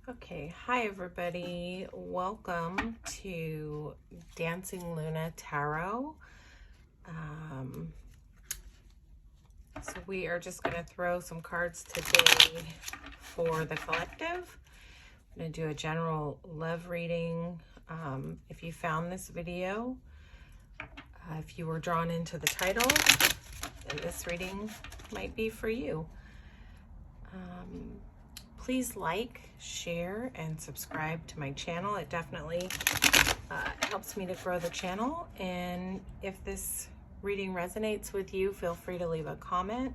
Okay, hi everybody. Welcome to Dancing Luna Tarot. So we are just going to throw some cards today for the collective. I'm going to do a general love reading. If you found this video, if you were drawn into the title, then this reading might be for you. Please like, share, and subscribe to my channel. It definitely helps me to grow the channel. And if this reading resonates with you, feel free to leave a comment.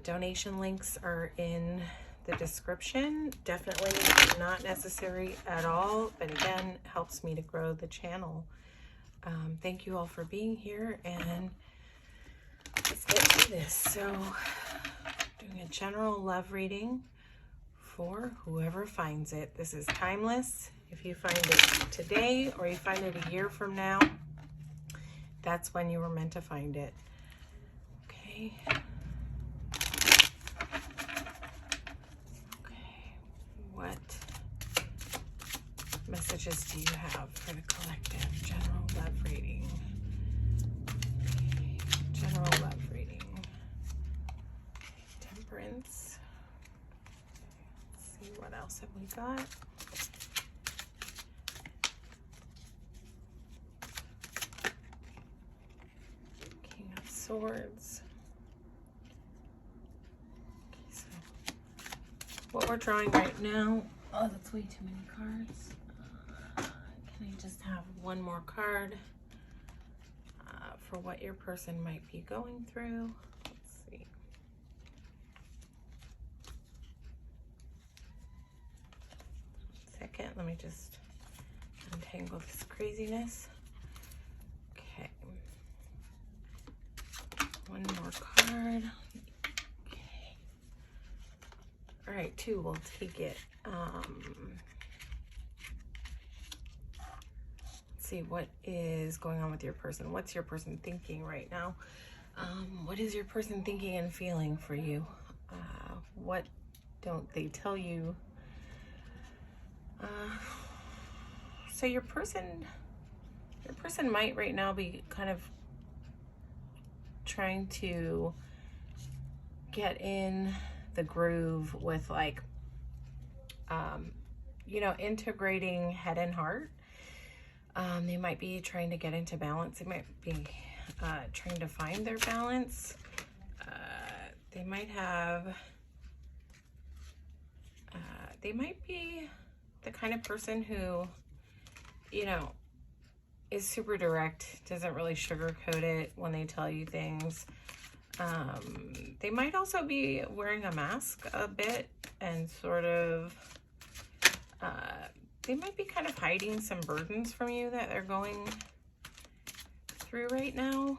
Donation links are in the description. Definitely not necessary at all, but again, helps me to grow the channel. Thank you all for being here, and let's get to this. So, doing a general love reading for whoever finds it. This is timeless. If you find it today or you find it a year from now, that's when you were meant to find it. Okay. Okay. What messages do you have for the collective? General love reading. Okay. General love reading. Temperance. Let's see, what else have we got? King of Swords. Okay, so what we're drawing right now, oh, that's way too many cards. Can I just have one more card for what your person might be going through? Let's see. Second, let me just untangle this craziness. Okay. One more card. Okay. All right, two, we'll take it. Let's see, what is going on with your person? What's your person thinking right now? What is your person thinking and feeling for you? What don't they tell you? So your person might right now be kind of trying to get in the groove with, like, integrating head and heart. They might be trying to get into balance. They might be trying to find their balance. They might have, they might be the kind of person who, is super direct, doesn't really sugarcoat it when they tell you things. They might also be wearing a mask a bit and sort of, they might be kind of hiding some burdens from you that they're going through right now.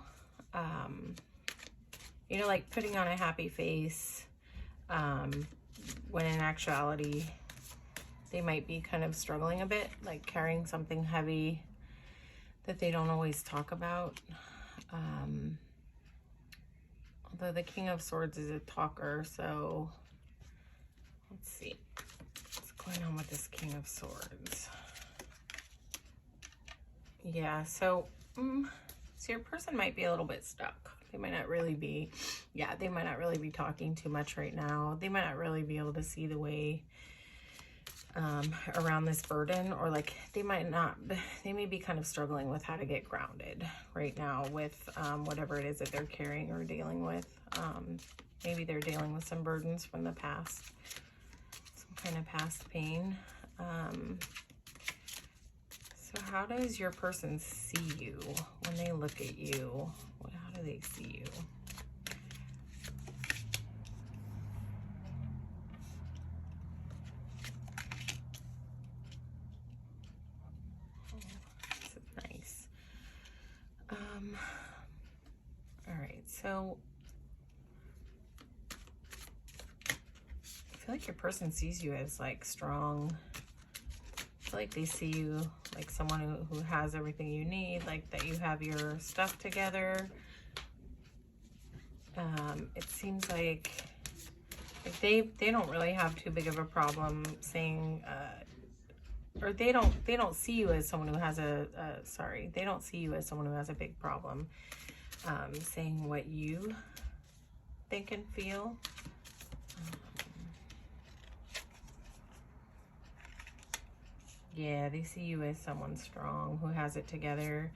Like putting on a happy face, when in actuality, they might be kind of struggling a bit, like carrying something heavy that they don't always talk about. Although the King of Swords is a talker, so let's see what's going on with this King of Swords. Yeah, so your person might be a little bit stuck. They might not really be, they might not really be talking too much right now. They might not really be able to see the way around this burden, or like they may be kind of struggling with how to get grounded right now with whatever it is that they're carrying or dealing with. Maybe they're dealing with some burdens from the past, some kind of past pain. So how does your person see you when they look at you? How do they see you? All right, so I feel like your person sees you as like strong. I feel like they see you like someone who has everything you need, like that you have your stuff together. It seems like Like they don't really have too big of a problem saying, or they don't see you as someone who has they don't see you as someone who has a big problem saying what you think and feel. Yeah, they see you as someone strong who has it together.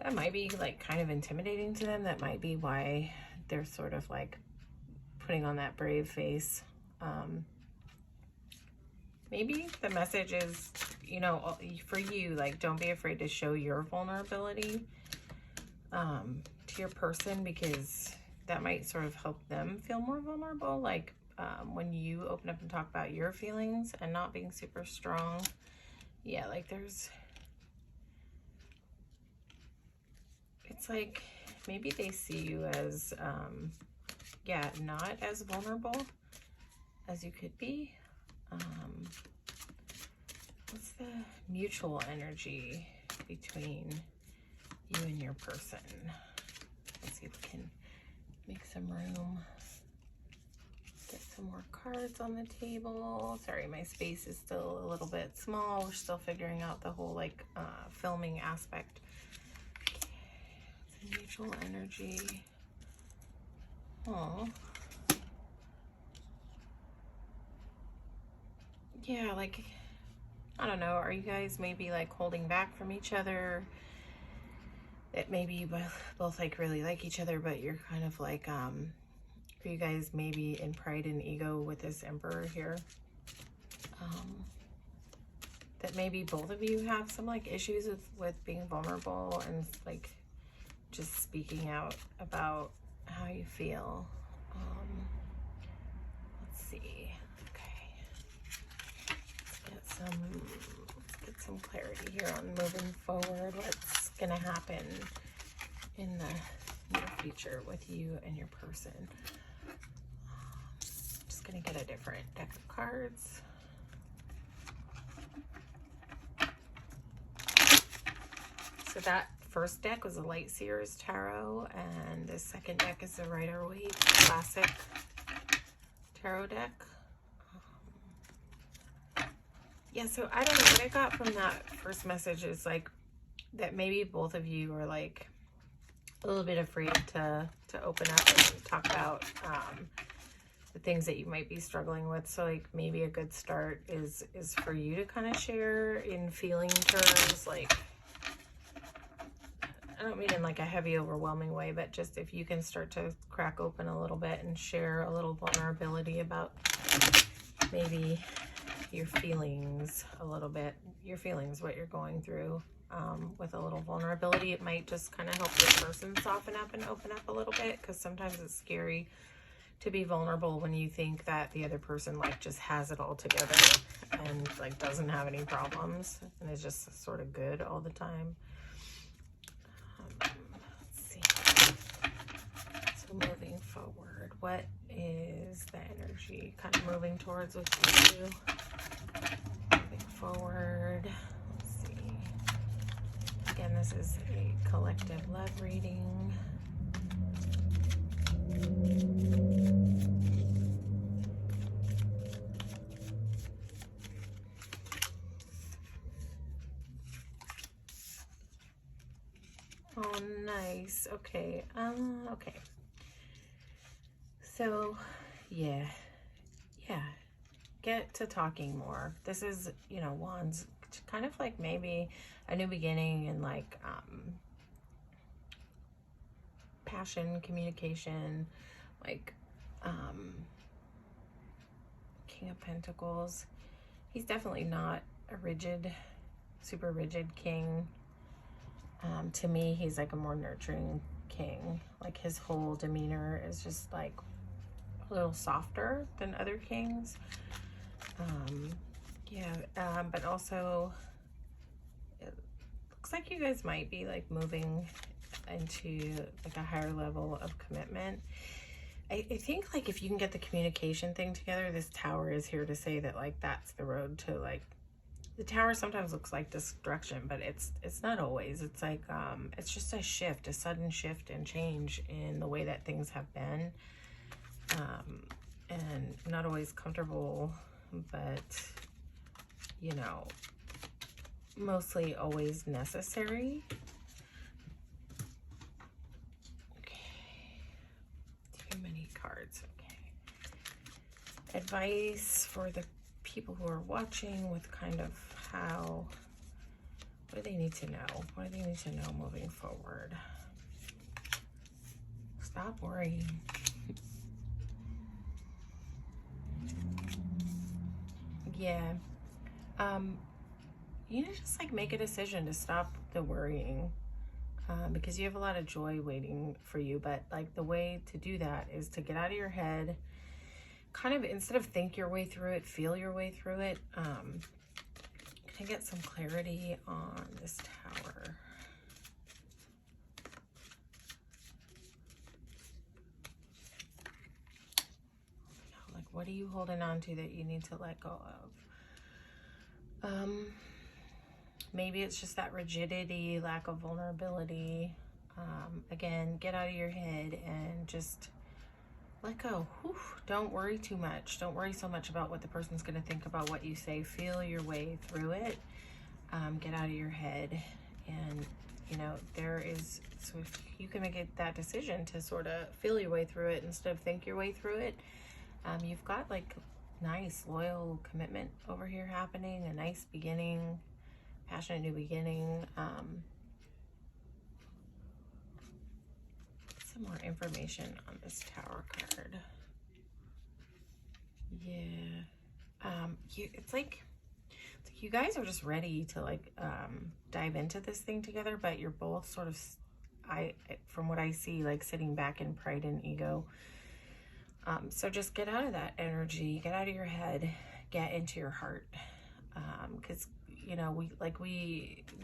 That might be like kind of intimidating to them. That might be why they're sort of like putting on that brave face. Maybe the message is, you know, for you, like, don't be afraid to show your vulnerability to your person, because that might sort of help them feel more vulnerable. Like when you open up and talk about your feelings and not being super strong. Yeah, like it's like maybe they see you as, yeah, not as vulnerable as you could be. What's the mutual energy between you and your person? Let's see if we can make some room. Get some more cards on the table. Sorry, my space is still a little bit small. We're still figuring out the whole like filming aspect. Okay. Mutual energy. Oh. Yeah, like, I don't know, are you guys maybe like holding back from each other? That maybe you both like really like each other, but you're kind of like, are you guys maybe in pride and ego with this Emperor here? That maybe both of you have some like issues with being vulnerable and like just speaking out about how you feel. Let's see. Let's get some clarity here on moving forward. What's gonna happen in the near future with you and your person? Just gonna get a different deck of cards. So that first deck was a Light Seers Tarot, and the second deck is the Rider-Waite Classic Tarot deck. Yeah, so I don't know, what I got from that first message is like that maybe both of you are like a little bit afraid to open up and talk about the things that you might be struggling with. So like maybe a good start is for you to kind of share in feeling terms. Like, I don't mean in like a heavy, overwhelming way, but just if you can start to crack open a little bit and share a little vulnerability about maybe your feelings a little bit, your feelings, what you're going through, with a little vulnerability, it might just kind of help your person soften up and open up a little bit, because sometimes it's scary to be vulnerable when you think that the other person like just has it all together and like doesn't have any problems and is just sort of good all the time. Let's see. So moving forward, what is the energy kind of moving towards with you? Moving forward, let's see. Again, this is a collective love reading. Oh, nice. Okay. Okay. So, yeah. Get to talking more. This is, you know, Wands, kind of like maybe a new beginning and like passion, communication, like King of Pentacles. He's definitely not a rigid, super rigid king. To me, he's like a more nurturing king. Like his whole demeanor is just like a little softer than other kings. But also it looks like you guys might be like moving into like a higher level of commitment. I think like if you can get the communication thing together, this Tower is here to say that like that's the road to like, the Tower sometimes looks like destruction, but it's not always. It's like it's just a shift, a sudden shift and change in the way that things have been. and not always comfortable, but, you know, mostly always necessary. Okay, too many cards. Okay. Advice for the people who are watching with kind of how, what do they need to know? What do they need to know moving forward? Stop worrying. Yeah. You need to just like make a decision to stop the worrying, because you have a lot of joy waiting for you. But like the way to do that is to get out of your head, kind of instead of think your way through it, feel your way through it. Can I get some clarity on this Tower? Like, what are you holding on to that you need to let go of? Maybe it's just that rigidity, lack of vulnerability. Again, get out of your head and just let go. Whew. Don't worry too much. Don't worry so much about what the person's going to think about what you say. Feel your way through it. Get out of your head. And, you know, there is, so if you can make that decision to sort of feel your way through it instead of think your way through it, you've got like nice, loyal commitment over here happening, a nice beginning, passionate new beginning. Some more information on this Tower card. Yeah. It's like you guys are just ready to like dive into this thing together, but you're both sort of, from what I see, like sitting back in pride and ego. So just get out of that energy, get out of your head, get into your heart. Because you know, we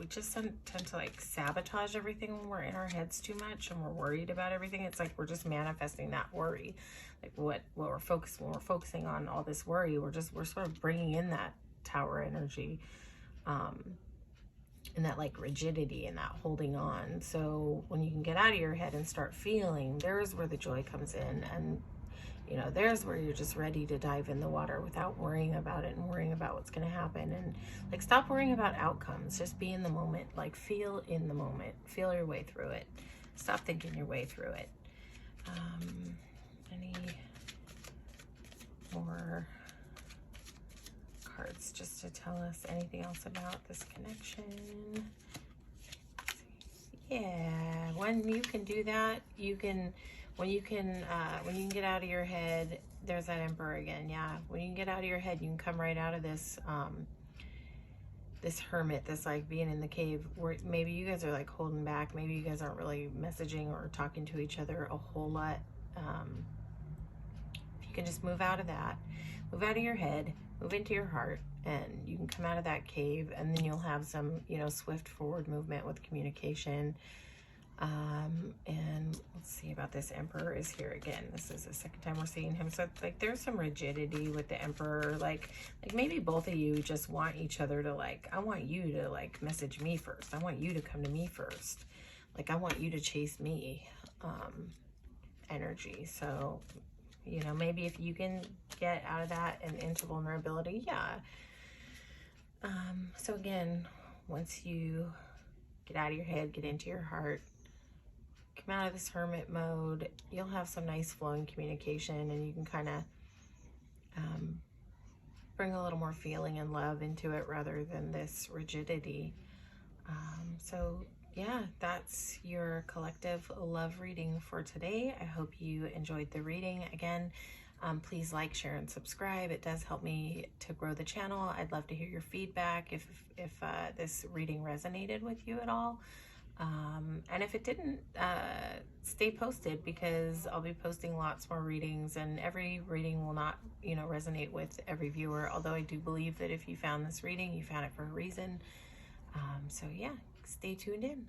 just tend to like sabotage everything when we're in our heads too much and we're worried about everything. It's like we're just manifesting that worry. Like when we're focusing on all this worry, we're sort of bringing in that Tower energy, and that like rigidity and that holding on. So when you can get out of your head and start feeling, there's where the joy comes in. And you know, there's where you're just ready to dive in the water without worrying about it and worrying about what's going to happen. And like, stop worrying about outcomes. Just be in the moment. Like, feel in the moment. Feel your way through it. Stop thinking your way through it. Any more cards just to tell us anything else about this connection? Yeah, when you can do that, when you can get out of your head, there's that Emperor again. Yeah, when you can get out of your head, you can come right out of this this hermit, this like being in the cave, where maybe you guys are like holding back, maybe you guys aren't really messaging or talking to each other a whole lot. If you can just move out of that, move out of your head, move into your heart, and you can come out of that cave, and then you'll have some, you know, swift forward movement with communication. And let's see about this Emperor is here again. This is the second time we're seeing him. So it's like there's some rigidity with the Emperor. Like maybe both of you just want each other to like, I want you to like message me first. I want you to come to me first. Like I want you to chase me, energy. So, you know, maybe if you can get out of that and into vulnerability, yeah. So again, once you get out of your head, get into your heart, come out of this hermit mode, you'll have some nice flowing communication, and you can kind of bring a little more feeling and love into it rather than this rigidity. So yeah, that's your collective love reading for today. I hope you enjoyed the reading. Again, please like, share, and subscribe. It does help me to grow the channel. I'd love to hear your feedback if this reading resonated with you at all. And if it didn't, stay posted, because I'll be posting lots more readings, and every reading will not, you know, resonate with every viewer. Although I do believe that if you found this reading, you found it for a reason. So yeah, stay tuned in.